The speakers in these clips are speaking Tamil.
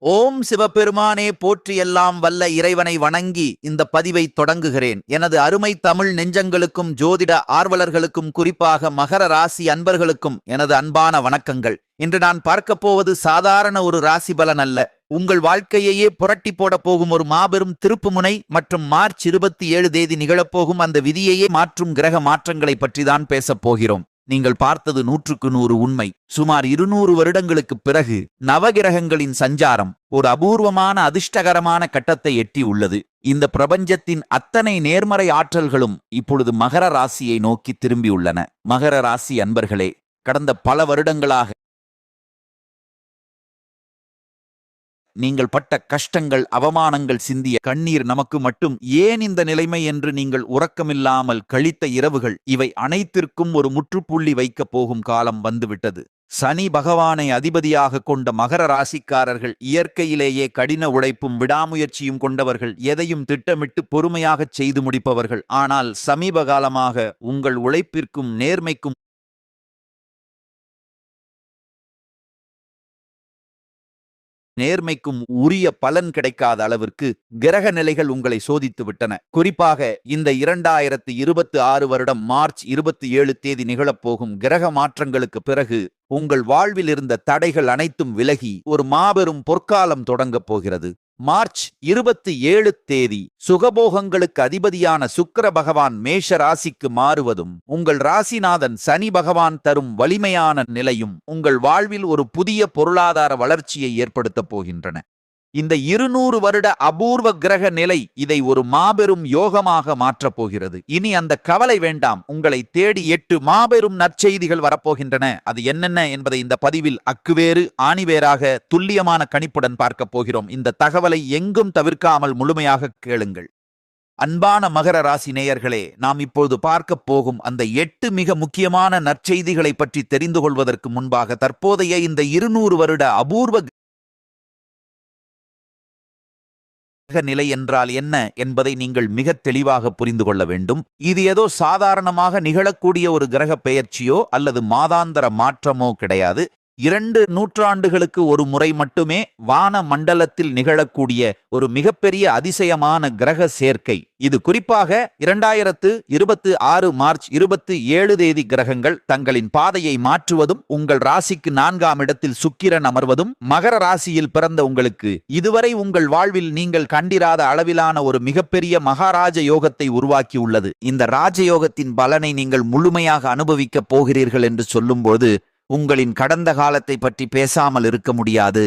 ஓம் சிவபெருமானே போற்றி, எல்லாம் வல்ல இறைவனை வணங்கி இந்த பதிவை தொடங்குகிறேன். எனது அருமை தமிழ் நெஞ்சங்களுக்கும் ஜோதிட ஆர்வலர்களுக்கும் குறிப்பாக மகர ராசி அன்பர்களுக்கும் எனது அன்பான வணக்கங்கள். இன்று நான் பார்க்க போவது சாதாரண ஒரு ராசி பலன் அல்ல, உங்கள் வாழ்க்கையையே புரட்டி போட போகும் ஒரு மாபெரும் திருப்புமுனை மற்றும் மார்ச் 27 தேதி நிகழப்போகும் அந்த விதியையே மாற்றும் கிரக மாற்றங்களை பற்றி தான் பேசப் போகிறோம். நீங்கள் பார்த்தது 100% உண்மை. சுமார் 200 வருடங்களுக்கு பிறகு நவகிரகங்களின் சஞ்சாரம் ஒரு அபூர்வமான அதிர்ஷ்டகரமான கட்டத்தை எட்டி உள்ளது. இந்த பிரபஞ்சத்தின் அத்தனை நேர்மறை ஆற்றல்களும் இப்பொழுது மகர ராசியை நோக்கி திரும்பியுள்ளன. மகர ராசி அன்பர்களே, கடந்த பல வருடங்களாக நீங்கள் பட்ட கஷ்டங்கள், அவமானங்கள், சிந்திய கண்ணீர், நமக்கு மட்டும் ஏன் இந்த நிலைமை என்று நீங்கள் உறக்கமில்லாமல் கழித்த இரவுகள், இவை அனைத்திற்கும் ஒரு முற்றுப்புள்ளி வைக்கப் போகும் காலம் வந்துவிட்டது. சனி பகவானை அதிபதியாக கொண்ட மகர ராசிக்காரர்கள் இயற்கையிலேயே கடின உழைப்பும் விடாமுயற்சியும் கொண்டவர்கள், எதையும் திட்டமிட்டு பொறுமையாகச் செய்து முடிப்பவர்கள். ஆனால் சமீப காலமாக உங்கள் உழைப்பிற்கும் நேர்மைக்கும் உரிய பலன் கிடைக்காத அளவிற்கு கிரக நிலைகள் உங்களை சோதித்து விட்டன. குறிப்பாக இந்த 2026 வருடம் மார்ச் 27 தேதி நிகழப்போகும் கிரக மாற்றங்களுக்கு பிறகு உங்கள் வாழ்வில் இருந்த தடைகள் அனைத்தும் விலகி ஒரு மாபெரும் பொற்காலம் தொடங்கப் போகிறது. மார்ச் 27 தேதி சுகபோகங்களுக்கு அதிபதியான சுக்கிர பகவான் மேஷ ராசிக்கு மாறுவதும், உங்கள் ராசிநாதன் சனி பகவான் தரும் வலிமையான நிலையும் உங்கள் வாழ்வில் ஒரு புதிய பொருளாதார வளர்ச்சியை ஏற்படுத்தப் போகின்றன. இந்த 200 வருட அபூர்வ கிரக நிலை இதை ஒரு மாபெரும் யோகமாக மாற்றப் போகிறது. இனி அந்த கவலை வேண்டாம். உங்களை தேடி 8 மாபெரும் நற்செய்திகள் வரப்போகின்றன. அது என்னென்ன என்பதை இந்த பதிவில் அக்குவேறு ஆணிவேராக துல்லியமான கணிப்புடன் பார்க்க போகிறோம். இந்த தகவலை எங்கும் தவிர்க்காமல் முழுமையாக கேளுங்கள். அன்பான மகர ராசி நேயர்களே, நாம் இப்பொழுது பார்க்க போகும் அந்த 8 மிக முக்கியமான நற்செய்திகளை பற்றி தெரிந்து கொள்வதற்கு முன்பாக தற்போதைய இந்த 200 வருட அபூர்வ நிலை என்றால் என்ன என்பதை நீங்கள் மிக தெளிவாக புரிந்து கொள்ள வேண்டும். இது ஏதோ சாதாரணமாக நிகழக்கூடிய ஒரு கிரக பெயர்ச்சியோ அல்லது மாதாந்திர மாற்றமோ கிடையாது. 2 நூற்றாண்டுகளுக்கு ஒரு முறை மட்டுமே வான மண்டலத்தில் நிகழக்கூடிய ஒரு மிகப்பெரிய அதிசயமான கிரக சேர்க்கை இது. குறிப்பாக 2026 மார்ச் 27 தேதி கிரகங்கள் தங்களின் பாதையை மாற்றுவதும், உங்கள் ராசிக்கு 4ஆம் இடத்தில் சுக்கிரன் அமர்வதும், மகர ராசியில் பிறந்த உங்களுக்கு இதுவரை உங்கள் வாழ்வில் நீங்கள் கண்டிராத அளவிலான ஒரு மிகப்பெரிய மகாராஜ யோகத்தை உருவாக்கி உள்ளது. இந்த ராஜயோகத்தின் பலனை நீங்கள் முழுமையாக அனுபவிக்கப் போகிறீர்கள் என்று சொல்லும்போது உங்களின் கடந்த காலத்தை பற்றி பேசாமல் இருக்க முடியாது.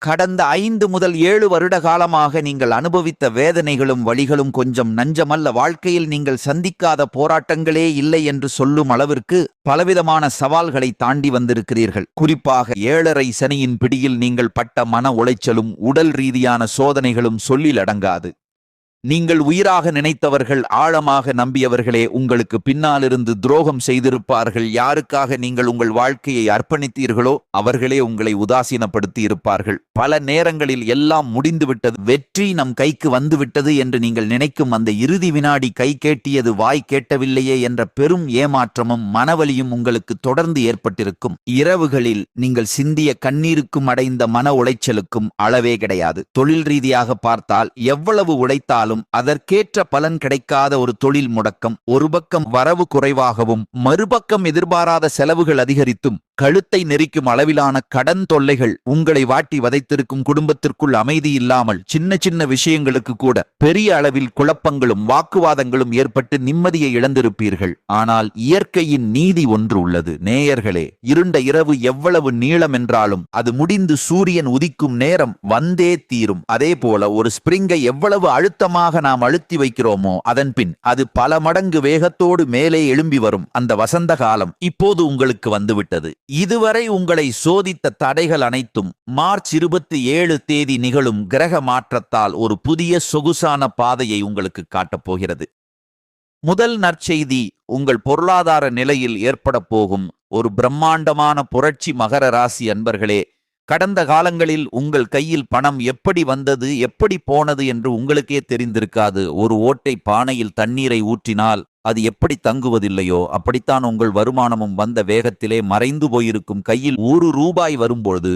கடந்த 5 முதல் 7 வருட காலமாக நீங்கள் அனுபவித்த வேதனைகளும் வழிகளும் கொஞ்சம் நஞ்சமல்ல. வாழ்க்கையில் நீங்கள் சந்திக்காத போராட்டங்களே இல்லை என்று சொல்லும் அளவிற்கு பலவிதமான சவால்களை தாண்டி வந்திருக்கிறீர்கள். குறிப்பாக 7.5 சனியின் பிடியில் நீங்கள் பட்ட மன உளைச்சலும் உடல் ரீதியான சோதனைகளும் சொல்லில் அடங்காது. நீங்கள் உயிராக நினைத்தவர்கள், ஆழமாக நம்பியவர்களே உங்களுக்கு பின்னாலிருந்து துரோகம் செய்திருப்பார்கள். யாருக்காக நீங்கள் உங்கள் வாழ்க்கையை அர்ப்பணித்தீர்களோ அவர்களே உங்களை உதாசீனப்படுத்தி இருப்பார்கள். பல நேரங்களில் எல்லாம் முடிந்துவிட்டது, வெற்றி நம் கைக்கு வந்துவிட்டது என்று நீங்கள் நினைக்கும் அந்த இறுதி வினாடி கை கேட்டியது வாய் கேட்டவில்லையே என்ற பெரும் ஏமாற்றமும் மனவலியும் உங்களுக்கு தொடர்ந்து ஏற்பட்டிருக்கும். இரவுகளில் நீங்கள் சிந்திய கண்ணீருக்கும் அடைந்த மன உளைச்சலுக்கும் அளவே கிடையாது. தொழில் ரீதியாக பார்த்தால் எவ்வளவு உழைத்தாலும் அதற்கேற்ற பலன் கிடைக்காத ஒரு தொழில் முடக்கம், ஒரு பக்கம் வரவு குறைவாகவும் மறுபக்கம் எதிர்பாராத செலவுகள் அதிகரித்தும் கழுத்தை நெரிக்கும் அளவிலான கடன் தொல்லைகள் உங்களை வாட்டி வதைத்திருக்கும். குடும்பத்திற்குள் அமைதி இல்லாமல் சின்ன சின்ன விஷயங்களுக்கு கூட பெரிய அளவில் குழப்பங்களும் வாக்குவாதங்களும் ஏற்பட்டு நிம்மதியை இழந்திருப்பீர்கள். ஆனால் இயற்கையின் நீதி ஒன்று உள்ளது நேயர்களே. இருண்ட இரவு எவ்வளவு நீளம் என்றாலும் அது முடிந்து சூரியன் உதிக்கும் நேரம் வந்தே தீரும். அதே போல ஒரு ஸ்பிரிங்கை எவ்வளவு அழுத்தமாக நாம் அழுத்தி வைக்கிறோமோ அதன் பின் அது பல மடங்கு வேகத்தோடு மேலே எழும்பி வரும். அந்த வசந்த காலம் இப்போது உங்களுக்கு வந்துவிட்டது. இதுவரை உங்களை சோதித்த தடைகள் அனைத்தும் மார்ச் 27 தேதி நிகழும் கிரக மாற்றத்தால் ஒரு புதிய சொகுசான பாதையை உங்களுக்கு காட்டப் போகிறது. முதல் நற்செய்தி, உங்கள் பொருளாதார நிலையில் ஏற்பட போகும் ஒரு பிரம்மாண்டமான புரட்சி. மகர ராசி அன்பர்களே, கடந்த காலங்களில் உங்கள் கையில் பணம் எப்படி வந்தது, எப்படி போனது என்று உங்களுக்கே தெரிந்திருக்காது. ஒரு ஓட்டை பானையில் தண்ணீரை ஊற்றினால் அது எப்படி தங்குவதில்லையோ அப்படித்தான் உங்கள் வருமானமும் வந்த வேகத்திலே மறைந்து போயிருக்கும். கையில் 1 ரூபாய் வரும்பொழுது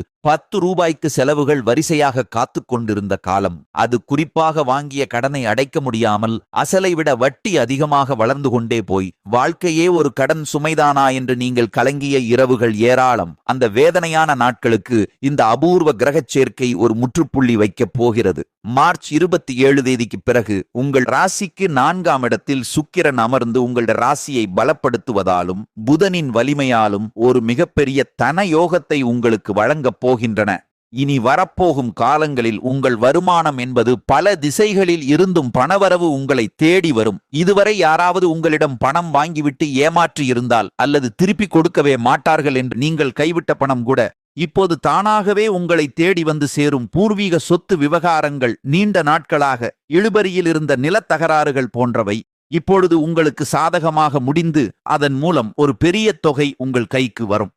ரூபாய்க்கு செலவுகள் வரிசையாக காத்து கொண்டிருந்த காலம். அது குறிப்பாக வாங்கிய கடனை அடைக்க முடியாமல் அசலை விட வட்டி அதிகமாக வளர்ந்து கொண்டே போய் வாழ்க்கையே ஒரு கடன் சுமைதானா என்று நீங்கள் கலங்கிய இரவுகள் ஏராளம். அந்த வேதனையான நாட்களுக்கு இந்த அபூர்வ கிரகச் சேர்க்கை ஒரு முற்றுப்புள்ளி வைக்கப் போகிறது. மார்ச் 27 பிறகு உங்கள் ராசிக்கு 4ஆம் இடத்தில் சுக்கிரன் அமர்ந்து உங்கள் ராசியை பலப்படுத்துவதாலும் புதனின் வலிமையாலும் ஒரு மிகப்பெரிய தன யோகத்தை உங்களுக்கு வழங்கப் போகின்றன. இனி வரப்போகும் காலங்களில் உங்கள் வருமானம் என்பது பல திசைகளில் இருந்தும் பணவரவு உங்களை தேடி வரும். இதுவரை யாராவது உங்களிடம் பணம் வாங்கிவிட்டு ஏமாற்றி இருந்தால் அல்லது திருப்பி கொடுக்கவே மாட்டார்கள் என்று நீங்கள் கைவிட்ட பணம் கூட இப்போது தானாகவே உங்களை தேடி வந்து சேரும். பூர்வீக சொத்து விவகாரங்கள், நீண்ட நாட்களாக இழுபறியில் இருந்த நிலத்தகராறுகள் போன்றவை இப்பொழுது உங்களுக்கு சாதகமாக முடிந்து அதன் மூலம் ஒரு பெரிய தொகை உங்கள் கைக்கு வரும்.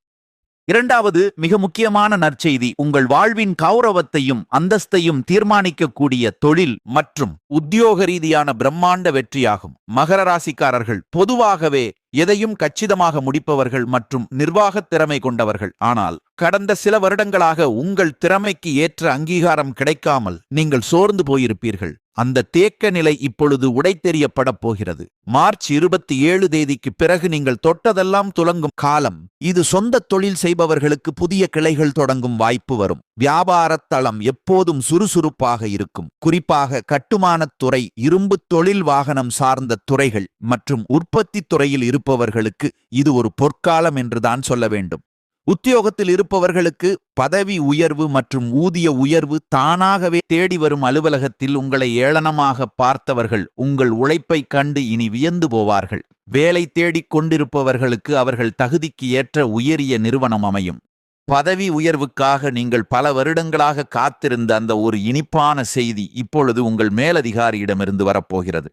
இரண்டாவது மிக முக்கியமான நற்செய்தி, உங்கள் வாழ்வின் கௌரவத்தையும் அந்தஸ்தையும் தீர்மானிக்கக்கூடிய தொழில் மற்றும் உத்தியோக ரீதியான பிரம்மாண்ட வெற்றியாகும். மகர ராசிக்காரர்கள் பொதுவாகவே எதையும் கச்சிதமாக முடிப்பவர்கள் மற்றும் நிர்வாக திறமை கொண்டவர்கள். ஆனால் கடந்த சில வருடங்களாக உங்கள் திறமைக்கு ஏற்ற அங்கீகாரம் கிடைக்காமல் நீங்கள் சோர்ந்து போயிருப்பீர்கள். அந்த தேக்க நிலை இப்பொழுது உடைத்தெறியப்பட போகிறது. மார்ச் 27 பிறகு நீங்கள் தொட்டதெல்லாம் துலங்கும் காலம் இது. சொந்த தொழில் செய்பவர்களுக்கு புதிய கிளைகள் தொடங்கும் வாய்ப்பு வரும். வியாபாரத் தளம் எப்போதும் சுறுசுறுப்பாக இருக்கும். குறிப்பாக கட்டுமானத் துறை, இரும்பு தொழில், வாகனம் சார்ந்த துறைகள் மற்றும் உற்பத்தி துறையில் இருப்பவர்களுக்கு இது ஒரு பொற்காலம் என்றுதான் சொல்ல வேண்டும். உத்தியோகத்தில் இருப்பவர்களுக்கு பதவி உயர்வு மற்றும் ஊதிய உயர்வு தானாகவே தேடி வரும். அலுவலகத்தில் உங்களை ஏளனமாக பார்த்தவர்கள் உங்கள் உழைப்பை கண்டு இனி வியந்து போவார்கள். வேலை தேடிக் கொண்டிருப்பவர்களுக்கு அவர்கள் தகுதிக்கு ஏற்ற உயரிய நிறுவனம் அமையும். பதவி உயர்வுக்காக நீங்கள் பல வருடங்களாக காத்திருந்த அந்த ஒரு இனிப்பான செய்தி இப்பொழுது உங்கள் மேலதிகாரியிடமிருந்து வரப்போகிறது.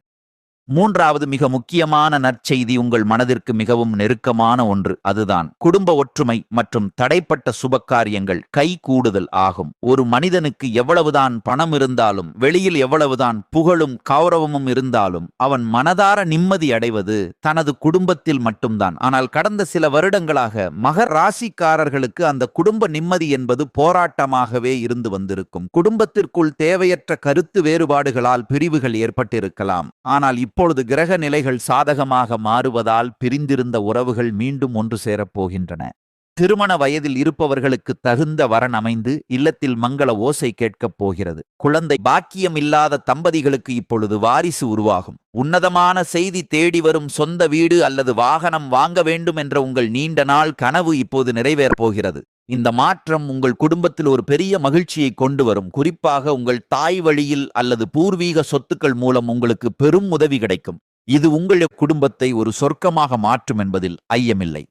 மூன்றாவது மிக முக்கியமான நற்செய்தி உங்கள் மனதிற்கு மிகவும் நெருக்கமான ஒன்று. அதுதான் குடும்ப ஒற்றுமை மற்றும் தடைப்பட்ட சுபகாரியங்கள் கை கூடுதல் ஆகும். ஒரு மனிதனுக்கு எவ்வளவுதான் பணம் இருந்தாலும், வெளியில் எவ்வளவுதான் புகழும் கௌரவமும் இருந்தாலும், அவன் மனதார நிம்மதி அடைவது தனது குடும்பத்தில் மட்டும்தான். ஆனால் கடந்த சில வருடங்களாக மகர ராசிக்காரர்களுக்கு அந்த குடும்ப நிம்மதி என்பது போராட்டமாகவே இருந்து வந்திருக்கும். குடும்பத்திற்குள் தேவையற்ற கருத்து வேறுபாடுகளால் பிரிவுகள் ஏற்பட்டிருக்கலாம். ஆனால் இப்பொழுது கிரக நிலைகள் சாதகமாக மாறுவதால் பிரிந்திருந்த உறவுகள் மீண்டும் ஒன்று சேரப்போகின்றன. திருமண வயதில் இருப்பவர்களுக்கு தகுந்த வரன் அமைந்து இல்லத்தில் மங்கள ஓசை கேட்கப் போகிறது. குழந்தை பாக்கியம் இல்லாத தம்பதிகளுக்கு இப்பொழுது வாரிசு உருவாகும். உன்னதமான செய்தி தேடி வரும். சொந்த வீடு அல்லது வாகனம் வாங்க வேண்டும் என்ற உங்கள் நீண்ட நாள் கனவு இப்போது நிறைவேறப் போகிறது. இந்த மாற்றம் உங்கள் குடும்பத்தில் ஒரு பெரிய மகிழ்ச்சியை கொண்டு வரும். குறிப்பாக உங்கள் தாய் வழியில் அல்லது பூர்வீக சொத்துக்கள் மூலம் உங்களுக்கு பெரும் உதவி கிடைக்கும். இது உங்கள் குடும்பத்தை ஒரு சொர்க்கமாக மாற்றும் என்பதில் ஐயமில்லை.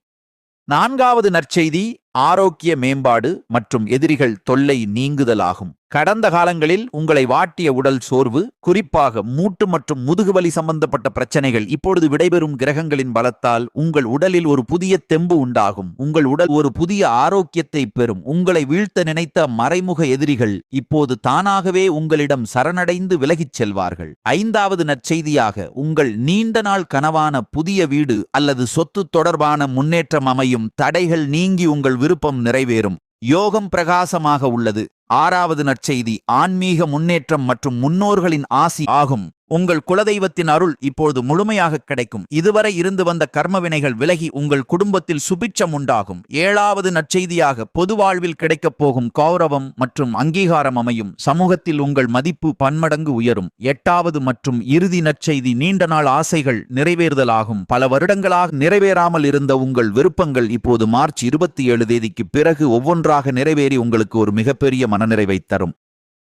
நான்காவது நற்செய்தி ஆரோக்கிய மேம்பாடு மற்றும் எதிரிகள் தொல்லை நீங்குதல் ஆகும். கடந்த காலங்களில் உங்களை வாட்டிய உடல் சோர்வு, குறிப்பாக மூட்டு மற்றும் முதுகுவலி சம்பந்தப்பட்ட பிரச்சனைகள் இப்பொழுது விடைபெறும். கிரகங்களின் பலத்தால் உங்கள் உடலில் ஒரு புதிய தெம்பு உண்டாகும். உங்கள் உடல் ஒரு புதிய ஆரோக்கியத்தை பெறும். உங்களை வீழ்த்த நினைத்த மறைமுக எதிரிகள் இப்போது தானாகவே உங்களிடம் சரணடைந்து விலகிச் செல்வார்கள். ஐந்தாவது நற்செய்தியாக உங்கள் நீண்ட நாள் கனவான புதிய வீடு அல்லது சொத்து தொடர்பான முன்னேற்றம் அமையும். தடைகள் நீங்கி உங்கள் விருப்பம் நிறைவேறும். யோகம் பிரகாசமாக உள்ளது. ஆறாவது நற்செய்தி ஆன்மீக முன்னேற்றம் மற்றும் முன்னோர்களின் ஆசி ஆகும். உங்கள் குலதெய்வத்தின் அருள் இப்போது முழுமையாக கிடைக்கும். இதுவரை இருந்து வந்த கர்மவினைகள் விலகி உங்கள் குடும்பத்தில் சுபிட்சம் உண்டாகும். ஏழாவது நற்செய்தியாக பொது வாழ்வில் கிடைக்கப் போகும் கௌரவம் மற்றும் அங்கீகாரம் அமையும். சமூகத்தில் உங்கள் மதிப்பு பன்மடங்கு உயரும். எட்டாவது மற்றும் இறுதி நற்செய்தி நீண்ட நாள் ஆசைகள் நிறைவேறுதலாகும். பல வருடங்களாக நிறைவேறாமல் இருந்த உங்கள் விருப்பங்கள் இப்போது மார்ச் 27 பிறகு ஒவ்வொன்றாக நிறைவேறி உங்களுக்கு ஒரு மிகப்பெரிய மனநிறைவை தரும்.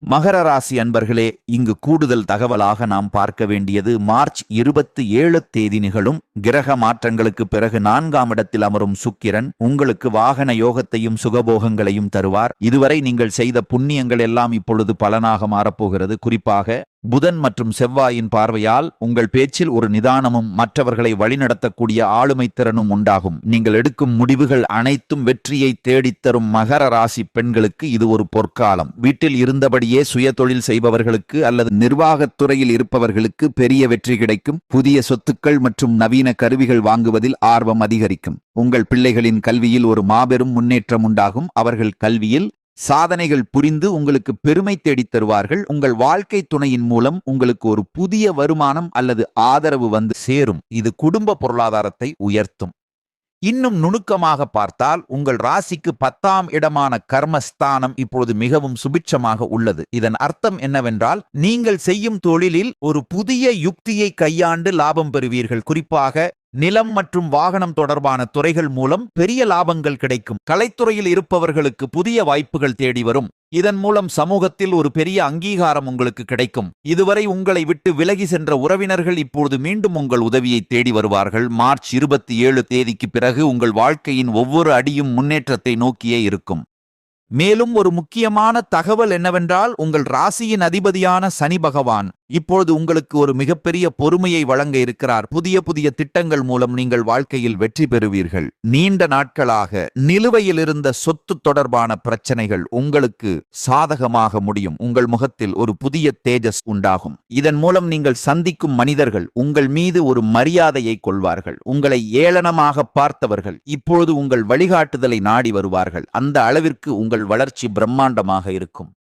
மகர ராசி அன்பர்களே, இங்கு கூடுதல் தகவலாக நாம் பார்க்க வேண்டியது மார்ச் 27 நிகழும் கிரக மாற்றங்களுக்கு பிறகு 4ஆம் இடத்தில் அமரும் சுக்கிரன் உங்களுக்கு வாகன யோகத்தையும் சுகபோகங்களையும் தருவார். இதுவரை நீங்கள் செய்த புண்ணியங்கள் எல்லாம் இப்பொழுது பலனாக மாறப்போகிறது. குறிப்பாக புதன் மற்றும் செவ்வாயின் பார்வையால் உங்கள் பேச்சில் ஒரு நிதானமும் மற்றவர்களை வழிநடத்தக்கூடிய ஆளுமை திறனும் உண்டாகும். நீங்கள் எடுக்கும் முடிவுகள் அனைத்தும் வெற்றியை தேடித்தரும். மகர ராசி பெண்களுக்கு இது ஒரு பொற்காலம். வீட்டில் இருந்தபடியே சுய தொழில் செய்பவர்களுக்கு அல்லது நிர்வாகத்துறையில் இருப்பவர்களுக்கு பெரிய வெற்றி கிடைக்கும். புதிய சொத்துக்கள் மற்றும் நவீன கருவிகள் வாங்குவதில் ஆர்வம் அதிகரிக்கும். உங்கள் பிள்ளைகளின் கல்வியில் ஒரு மாபெரும் முன்னேற்றம் உண்டாகும். அவர்கள் கல்வியில் சாதனைகள் புரிந்து உங்களுக்கு பெருமை தேடித் தருவார்கள். உங்கள் வாழ்க்கை துணையின் மூலம் உங்களுக்கு ஒரு புதிய வருமானம் அல்லது ஆதரவு வந்து சேரும். இது குடும்ப பொருளாதாரத்தை உயர்த்தும். இன்னும் நுணுக்கமாக பார்த்தால் உங்கள் ராசிக்கு 10ஆம் இடமான கர்மஸ்தானம் இப்பொழுது மிகவும் சுபிட்சமாக உள்ளது. இதன் அர்த்தம் என்னவென்றால், நீங்கள் செய்யும் தொழிலில் ஒரு புதிய யுக்தியை கையாண்டு லாபம் பெறுவீர்கள். குறிப்பாக நிலம் மற்றும் வாகனம் தொடர்பான துறைகள் மூலம் பெரிய லாபங்கள் கிடைக்கும். கலைத்துறையில் இருப்பவர்களுக்கு புதிய வாய்ப்புகள் தேடி வரும். இதன் மூலம் சமூகத்தில் ஒரு பெரிய அங்கீகாரம் உங்களுக்கு கிடைக்கும். இதுவரை உங்களை விட்டு விலகி சென்ற உறவினர்கள் இப்பொழுது மீண்டும் உங்கள் உதவியை தேடி வருவார்கள். மார்ச் 27 தேதிக்கு பிறகு உங்கள் வாழ்க்கையின் ஒவ்வொரு அடியும் முன்னேற்றத்தை நோக்கியே இருக்கும். மேலும் ஒரு முக்கியமான தகவல் என்னவென்றால், உங்கள் ராசியின் அதிபதியான சனி பகவான் இப்பொழுது உங்களுக்கு ஒரு மிகப்பெரிய பொறுமையை வழங்க இருக்கிறார். புதிய புதிய திட்டங்கள் மூலம் நீங்கள் வாழ்க்கையில் வெற்றி பெறுவீர்கள். நீண்ட நாட்களாக நிலுவையில் இருந்த சொத்து தொடர்பான பிரச்சனைகள் உங்களுக்கு சாதகமாக முடியும். உங்கள் முகத்தில் ஒரு புதிய தேஜஸ் உண்டாகும். இதன் மூலம் நீங்கள் சந்திக்கும் மனிதர்கள் உங்கள் மீது ஒரு மரியாதையை கொள்வார்கள். உங்களை ஏளனமாக பார்த்தவர்கள் இப்பொழுது உங்கள் வழிகாட்டுதலை நாடி வருவார்கள். அந்த அளவிற்கு உங்கள் வளர்ச்சி பிரம்மாண்டமாக இருக்கும்.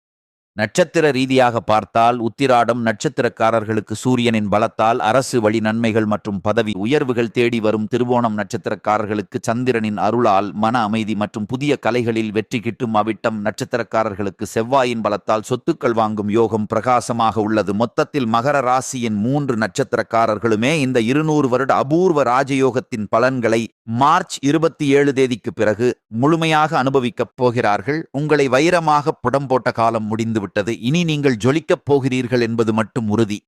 நட்சத்திர ரீதியாக பார்த்தால், உத்திராடம் நட்சத்திரக்காரர்களுக்கு சூரியனின் பலத்தால் அரசு வழி நன்மைகள் மற்றும் பதவி உயர்வுகள் தேடி வரும். திருவோணம் நட்சத்திரக்காரர்களுக்கு சந்திரனின் அருளால் மன அமைதி மற்றும் புதிய கலைகளில் வெற்றி கிட்டும். அவிட்டம் நட்சத்திரக்காரர்களுக்கு செவ்வாயின் பலத்தால் சொத்துக்கள் வாங்கும் யோகம் பிரகாசமாக உள்ளது. மொத்தத்தில் மகர ராசியின் 3 நட்சத்திரக்காரர்களுமே இந்த 200 வருட அபூர்வ ராஜயோகத்தின் பலன்களை மார்ச் 27 தேதிக்கு பிறகு முழுமையாக அனுபவிக்கப் போகிறார்கள். உங்களை வைரமாக புடம் போட்ட காலம் முடிந்துவிட்டது. இனி நீங்கள் ஜொலிக்கப் போகிறீர்கள் என்பது மட்டும் உறுதி.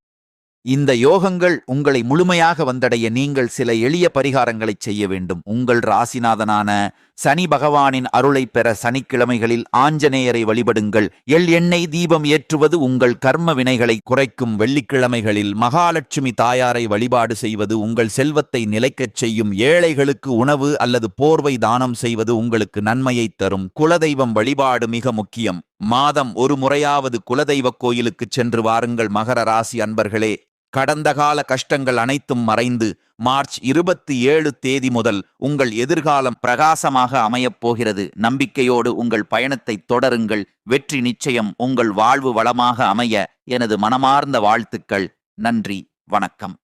இந்த யோகங்கள் உங்களை முழுமையாக வந்தடைய நீங்கள் சில எளிய பரிகாரங்களை செய்ய வேண்டும். உங்கள் ராசிநாதனான சனி பகவானின் அருளை பெற சனிக்கிழமைகளில் ஆஞ்சநேயரை வழிபடுங்கள். எண்ணெய் தீபம் ஏற்றுவது உங்கள் கர்ம வினைகளை குறைக்கும். வெள்ளிக்கிழமைகளில் மகாலட்சுமி தாயாரை வழிபாடு செய்வது உங்கள் செல்வத்தை நிலைக்கச் செய்யும். ஏழைகளுக்கு உணவு அல்லது போர்வை தானம் செய்வது உங்களுக்கு நன்மையை தரும். குலதெய்வம் வழிபாடு மிக முக்கியம். மாதம் ஒரு முறையாவது குலதெய்வ கோயிலுக்கு சென்று வாருங்கள். மகர ராசி அன்பர்களே, கடந்த கால கஷ்டங்கள் அனைத்தும் மறைந்து மார்ச் 27 தேதி முதல் உங்கள் எதிர்காலம் பிரகாசமாக அமையப் போகிறது. நம்பிக்கையோடு உங்கள் பயணத்தை தொடருங்கள். வெற்றி நிச்சயம். உங்கள் வாழ்வு வளமாக அமைய எனது மனமார்ந்த வாழ்த்துக்கள். நன்றி, வணக்கம்.